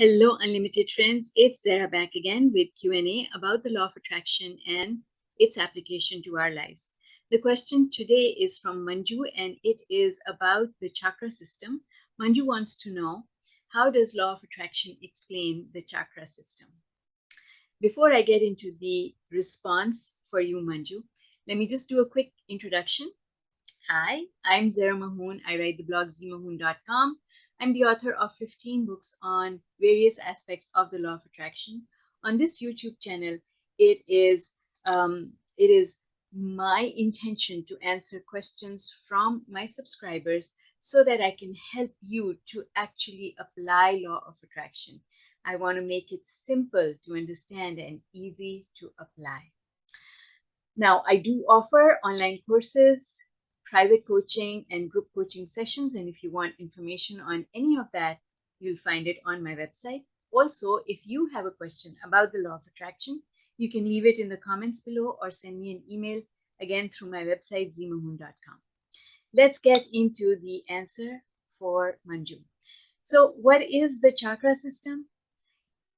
Hello, unlimited friends. It's Zara back again with Q&A about the law of attraction and its application to our lives. The question today is from Manju and it is about the chakra system. Manju wants to know, how does law of attraction explain the chakra system? Before I get into the response for you, Manju, let me just do a quick introduction. Hi, I'm ZMAHOON. I write the blog ZMAHOON.com. I'm the author of 15 books on various aspects of the law of attraction. On this YouTube channel, it is my intention to answer questions from my subscribers so that I can help you to actually apply law of attraction. I want to make it simple to understand and easy to apply. Now, I do offer online courses, private coaching, and group coaching sessions. And if you want information on any of that, you'll find it on my website. Also, if you have a question about the law of attraction, you can leave it in the comments below or send me an email again through my website, ZMAHOON.com. Let's get into the answer for Manju. So, what is the chakra system?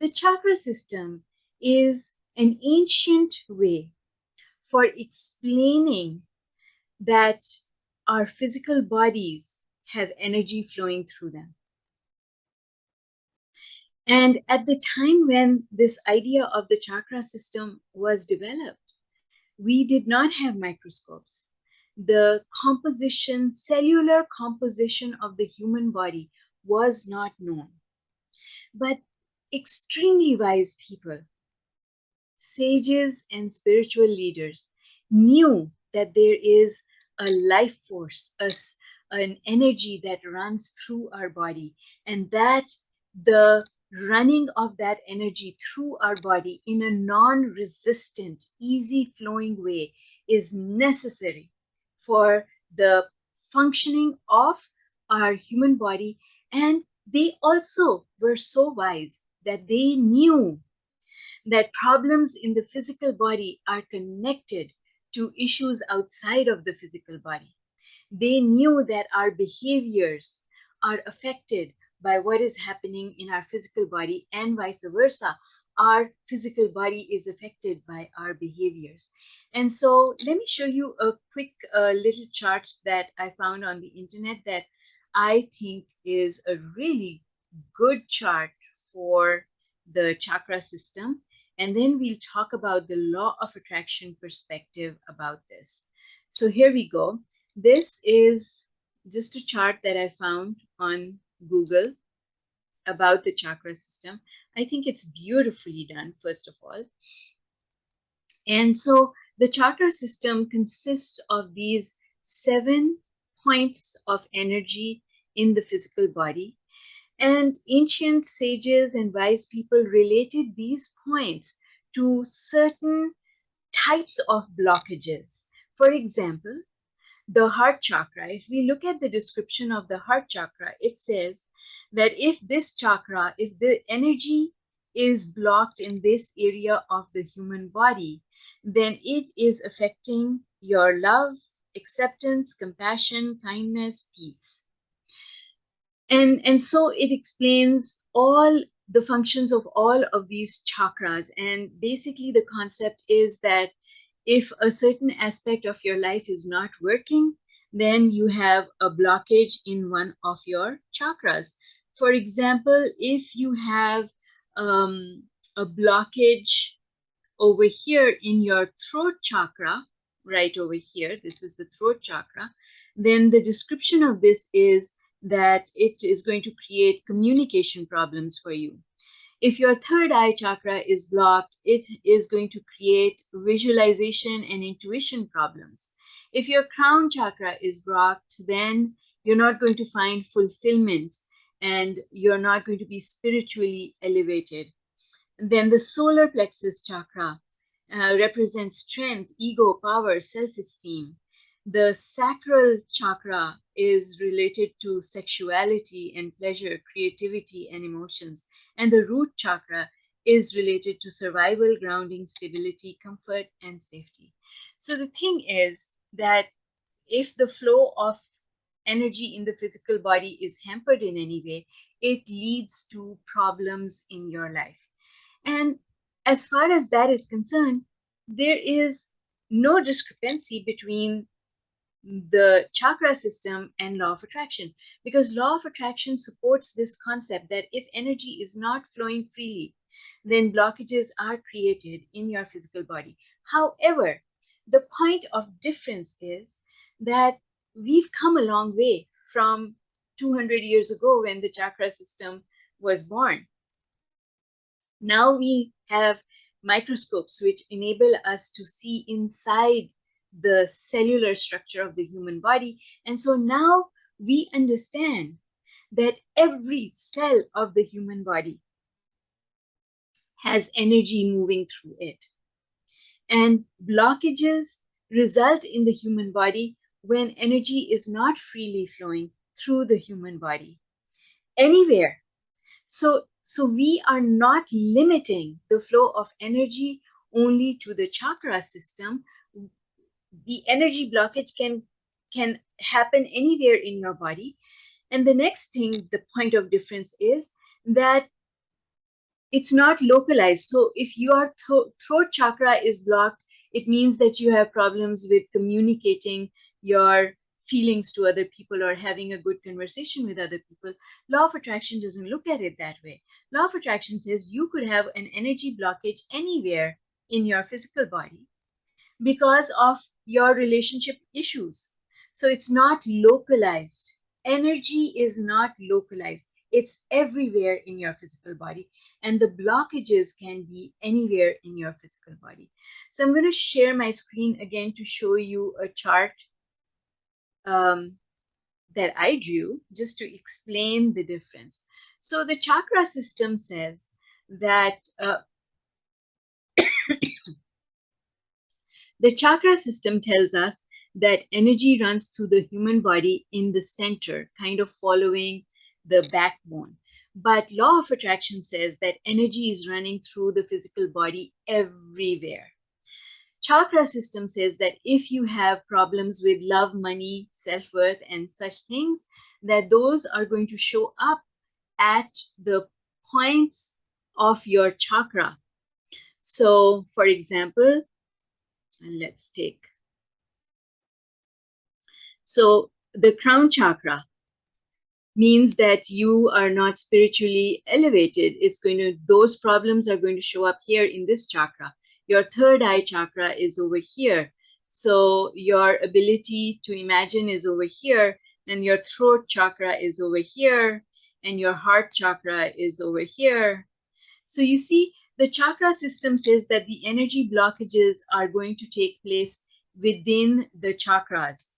The chakra system is an ancient way for explaining that our physical bodies have energy flowing through them. And at the time when this idea of the chakra system was developed, we did not have microscopes. The composition, cellular composition of the human body was not known. But extremely wise people, sages and spiritual leaders, knew that there is a life force, an energy that runs through our body, and that the running of that energy through our body in a non-resistant, easy flowing way is necessary for the functioning of our human body. And they also were so wise that they knew that problems in the physical body are connected to issues outside of the physical body. They knew that our behaviors are affected by what is happening in our physical body and vice versa. Our physical body is affected by our behaviors. And so let me show you a quick little chart that I found on the internet that I think is a really good chart for the chakra system. And then we'll talk about the law of attraction perspective about this. So here we go. This is just a chart that I found on Google about the chakra system. I think it's beautifully done, first of all. And so the chakra system consists of these 7 points of energy in the physical body. And ancient sages and wise people related these points to certain types of blockages. For example, the heart chakra, if we look at the description of the heart chakra, it says that if this chakra, if the energy is blocked in this area of the human body, then it is affecting your love, acceptance, compassion, kindness, peace. And so it explains all the functions of all of these chakras. And basically the concept is that if a certain aspect of your life is not working, then you have a blockage in one of your chakras. For example, if you have a blockage over here in your throat chakra, right over here, this is the throat chakra, then the description of this is that it is going to create communication problems for you. If your third eye chakra is blocked, it is going to create visualization and intuition problems. If your crown chakra is blocked, then you're not going to find fulfillment and you're not going to be spiritually elevated. Then the solar plexus chakra represents strength, ego, power, self-esteem. The sacral chakra is related to sexuality and pleasure, creativity and emotions. And the root chakra is related to survival, grounding, stability, comfort, and safety. So the thing is that if the flow of energy in the physical body is hampered in any way, it leads to problems in your life. And as far as that is concerned, there is no discrepancy between the chakra system and law of attraction, because law of attraction supports this concept that if energy is not flowing freely, then blockages are created in your physical body. However, the point of difference is that we've come a long way from 200 years ago when the chakra system was born. Now we have microscopes which enable us to see inside the cellular structure of the human body. And so now we understand that every cell of the human body has energy moving through it. And blockages result in the human body when energy is not freely flowing through the human body anywhere. So we are not limiting the flow of energy only to the chakra system. The energy blockage can happen anywhere in your body. And the next thing, the point of difference is that it's not localized. So if your throat chakra is blocked, it means that you have problems with communicating your feelings to other people or having a good conversation with other people. Law of attraction doesn't look at it that way. Law of attraction says you could have an energy blockage anywhere in your physical body because of your relationship issues. So it's not localized. Energy is not localized. It's everywhere in your physical body, and the blockages can be anywhere in your physical body. So I'm going to share my screen again to show you a chart that I drew just to explain the difference. So the chakra system says that the chakra system tells us that energy runs through the human body in the center, kind of following the backbone. But law of attraction says that energy is running through the physical body everywhere. Chakra system says that if you have problems with love, money, self-worth, and such things, that those are going to show up at the points of your chakra. So, for example, let's take, so the crown chakra means that you are not spiritually elevated. It's going to, those problems are going to show up here in this chakra. Your third eye chakra is over here. So your ability to imagine is over here, and your throat chakra is over here, and your heart chakra is over here. So you see, the chakra system says that the energy blockages are going to take place within the chakras,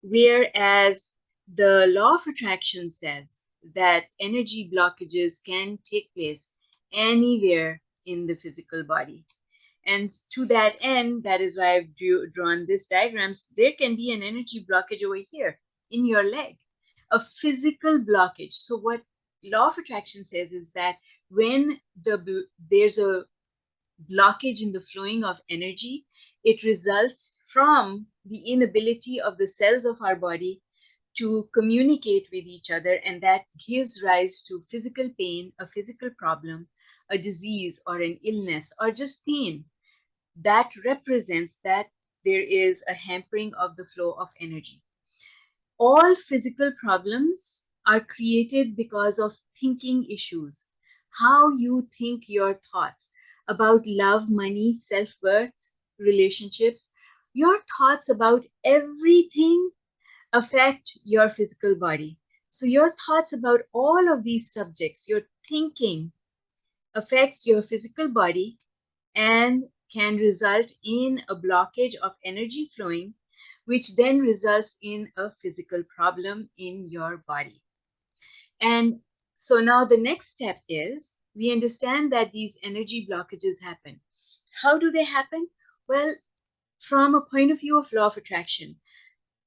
whereas the law of attraction says that energy blockages can take place anywhere in the physical body. And to that end, that is why I've drawn this diagram. So there can be an energy blockage over here in your leg, a physical blockage. So what law of attraction says is that when there's a blockage in the flowing of energy, it results from the inability of the cells of our body to communicate with each other, and that gives rise to physical pain, a physical problem, a disease, or an illness, or just pain. That represents that there is a hampering of the flow of energy. All physical problems are created because of thinking issues. How you think your thoughts about love, money, self-worth, relationships, your thoughts about everything affect your physical body. So your thoughts about all of these subjects, your thinking affects your physical body and can result in a blockage of energy flowing, which then results in a physical problem in your body. And so now the next step is we understand that these energy blockages happen. How do they happen? Well, from a point of view of law of attraction,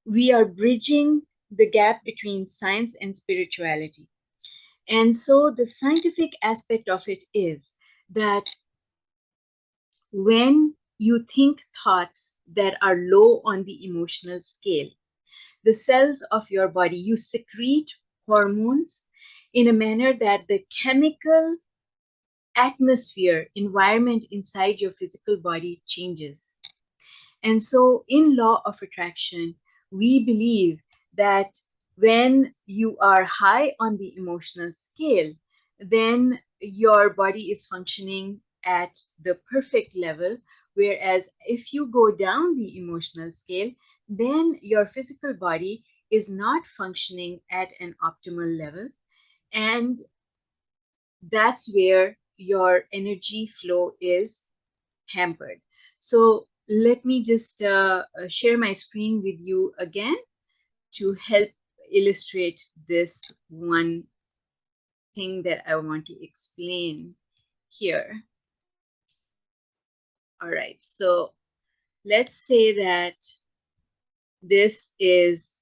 we are bridging the gap between science and spirituality. And so the scientific aspect of it is that when you think thoughts that are low on the emotional scale, the cells of your body, you secrete hormones in a manner that the chemical atmosphere, environment inside your physical body changes. And so, in law of attraction, we believe that when you are high on the emotional scale, then your body is functioning at the perfect level. Whereas if you go down the emotional scale, then your physical body is not functioning at an optimal level. And that's where your energy flow is hampered. So let me just share my screen with you again to help illustrate this one thing that I want to explain here. All right, so let's say that this is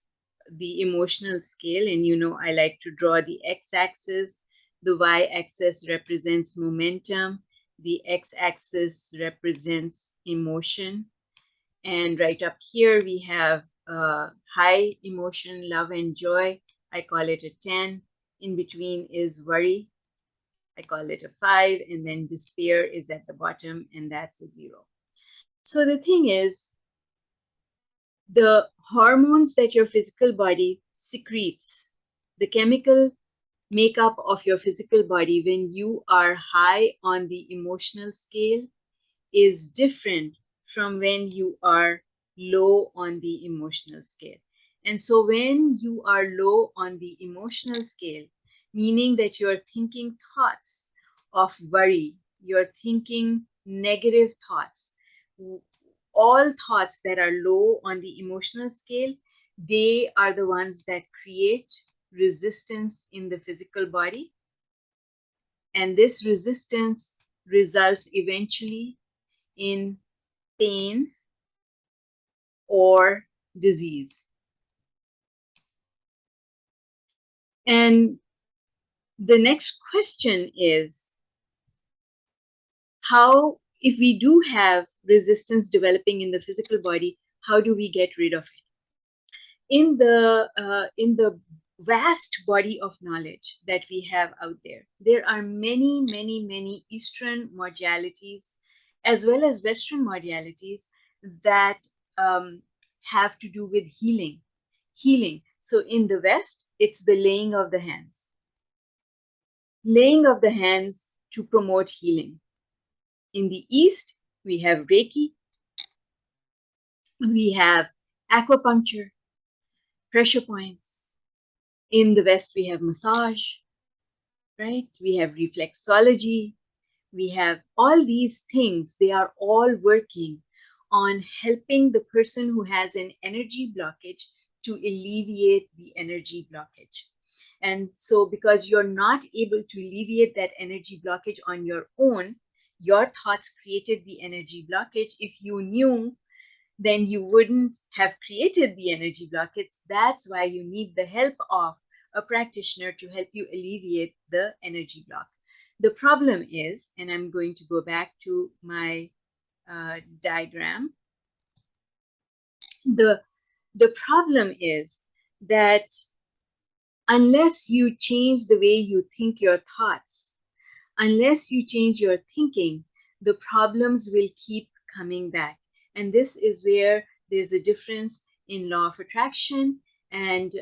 the emotional scale, and you know I like to draw the x-axis. The y-axis represents momentum. The x-axis represents emotion. And right up here, we have high emotion, love and joy. I call it a 10. In between is worry. I call it a 5. And then despair is at the bottom, and that's a 0. So the thing is, the hormones that your physical body secretes, the chemical makeup of your physical body when you are high on the emotional scale is different from when you are low on the emotional scale. And so when you are low on the emotional scale, meaning that you're thinking thoughts of worry, you're thinking negative thoughts, all thoughts that are low on the emotional scale, they are the ones that create resistance in the physical body. And this resistance results eventually in pain or disease. And the next question is, how, if we do have resistance developing in the physical body, how do we get rid of it? In the vast body of knowledge that we have out there, there are many Eastern modalities as well as Western modalities that have to do with healing. So in the West, it's the laying of the hands. Laying of the hands to promote healing. In the East, we have Reiki, we have acupuncture, pressure points. In the West, we have massage, right? We have reflexology. We have all these things. They are all working on helping the person who has an energy blockage to alleviate the energy blockage. And so because you're not able to alleviate that energy blockage on your own, your thoughts created the energy blockage. If you knew, then you wouldn't have created the energy blockage. That's why you need the help of a practitioner to help you alleviate the energy block. The problem is, and I'm going to go back to my diagram. The problem is that unless you change the way you think your thoughts, unless you change your thinking, the problems will keep coming back. And this is where there's a difference in law of attraction and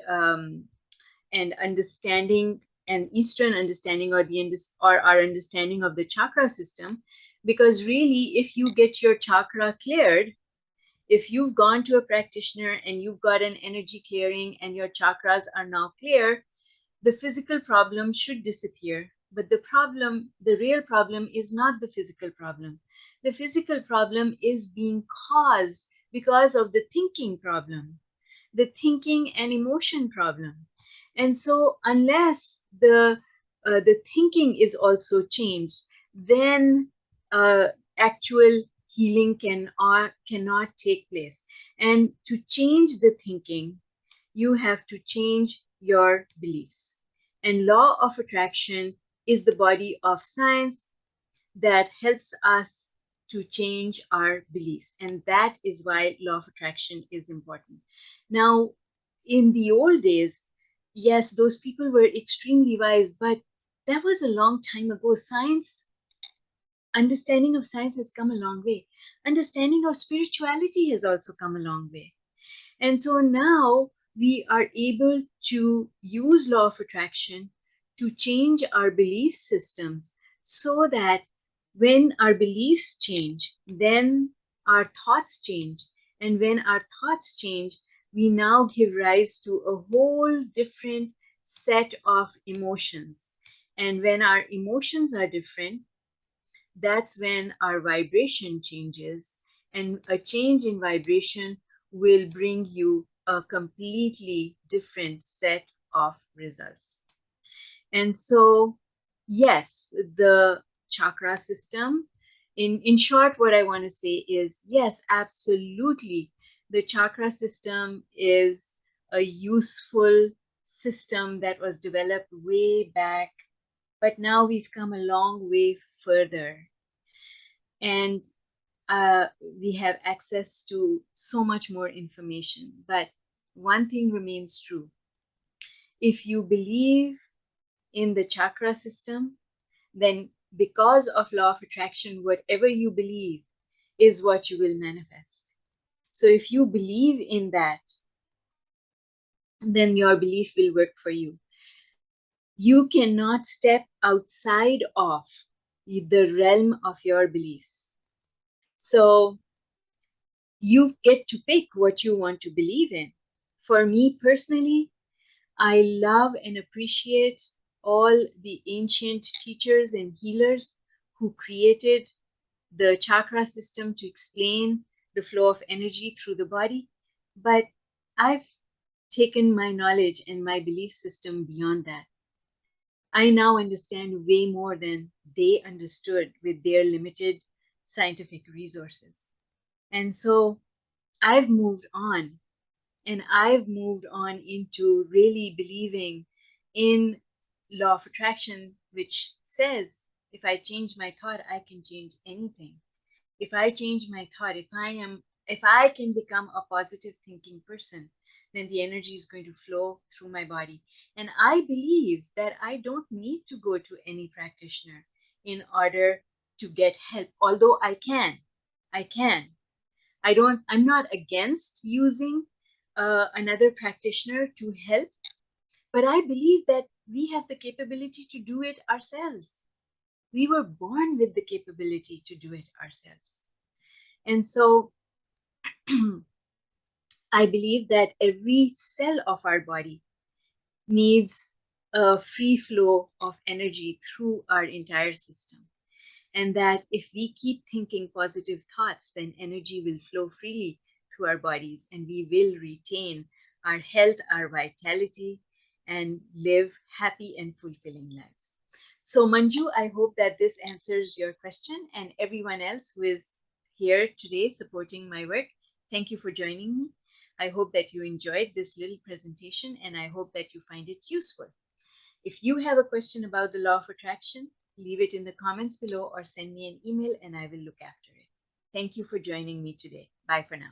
understanding, an Eastern understanding, or our understanding of the chakra system. Because really, if you get your chakra cleared, if you've gone to a practitioner and you've got an energy clearing and your chakras are now clear, the physical problem should disappear. But the real problem is not the physical problem. The physical problem is being caused because of the thinking problem, the thinking and emotion problem. And so unless the thinking is also changed, then actual healing cannot take place. And to change the thinking, you have to change your beliefs. And law of attraction is the body of science that helps us to change our beliefs. And that is why law of attraction is important. Now, in the old days, yes, those people were extremely wise, but that was a long time ago. Understanding of science has come a long way. Understanding of spirituality has also come a long way. And so now we are able to use law of attraction to change our belief systems so that when our beliefs change, then our thoughts change. And when our thoughts change, we now give rise to a whole different set of emotions. And when our emotions are different, that's when our vibration changes, and a change in vibration will bring you a completely different set of results. And so, yes, the chakra system, in short, what I want to say is yes, absolutely, the chakra system is a useful system that was developed way back, but now we've come a long way further. And we have access to so much more information. But one thing remains true. If you believe in the chakra system, then because of law of attraction, whatever you believe is what you will manifest. So if you believe in that, then your belief will work for you. You cannot step outside of the realm of your beliefs. So you get to pick what you want to believe in. For me personally, I love and appreciate all the ancient teachers and healers who created the chakra system to explain the flow of energy through the body. But I've taken my knowledge and my belief system beyond that. I now understand way more than they understood with their limited scientific resources. And so I've moved on, and I've moved on into really believing in law of attraction, which says if I change my thought, I can change anything. If I change my thought, if I can become a positive thinking person, then the energy is going to flow through my body. And I believe that I don't need to go to any practitioner in order to get help, although I can. I'm not against using another practitioner to help, but I believe that we have the capability to do it ourselves. We were born with the capability to do it ourselves. And so I believe that every cell of our body needs a free flow of energy through our entire system. And that if we keep thinking positive thoughts, then energy will flow freely through our bodies and we will retain our health, our vitality, and live happy and fulfilling lives. So, Manju, I hope that this answers your question, and everyone else who is here today supporting my work, thank you for joining me. I hope that you enjoyed this little presentation, and I hope that you find it useful. If you have a question about the law of attraction, leave it in the comments below or send me an email and I will look after it. Thank you for joining me today. Bye for now.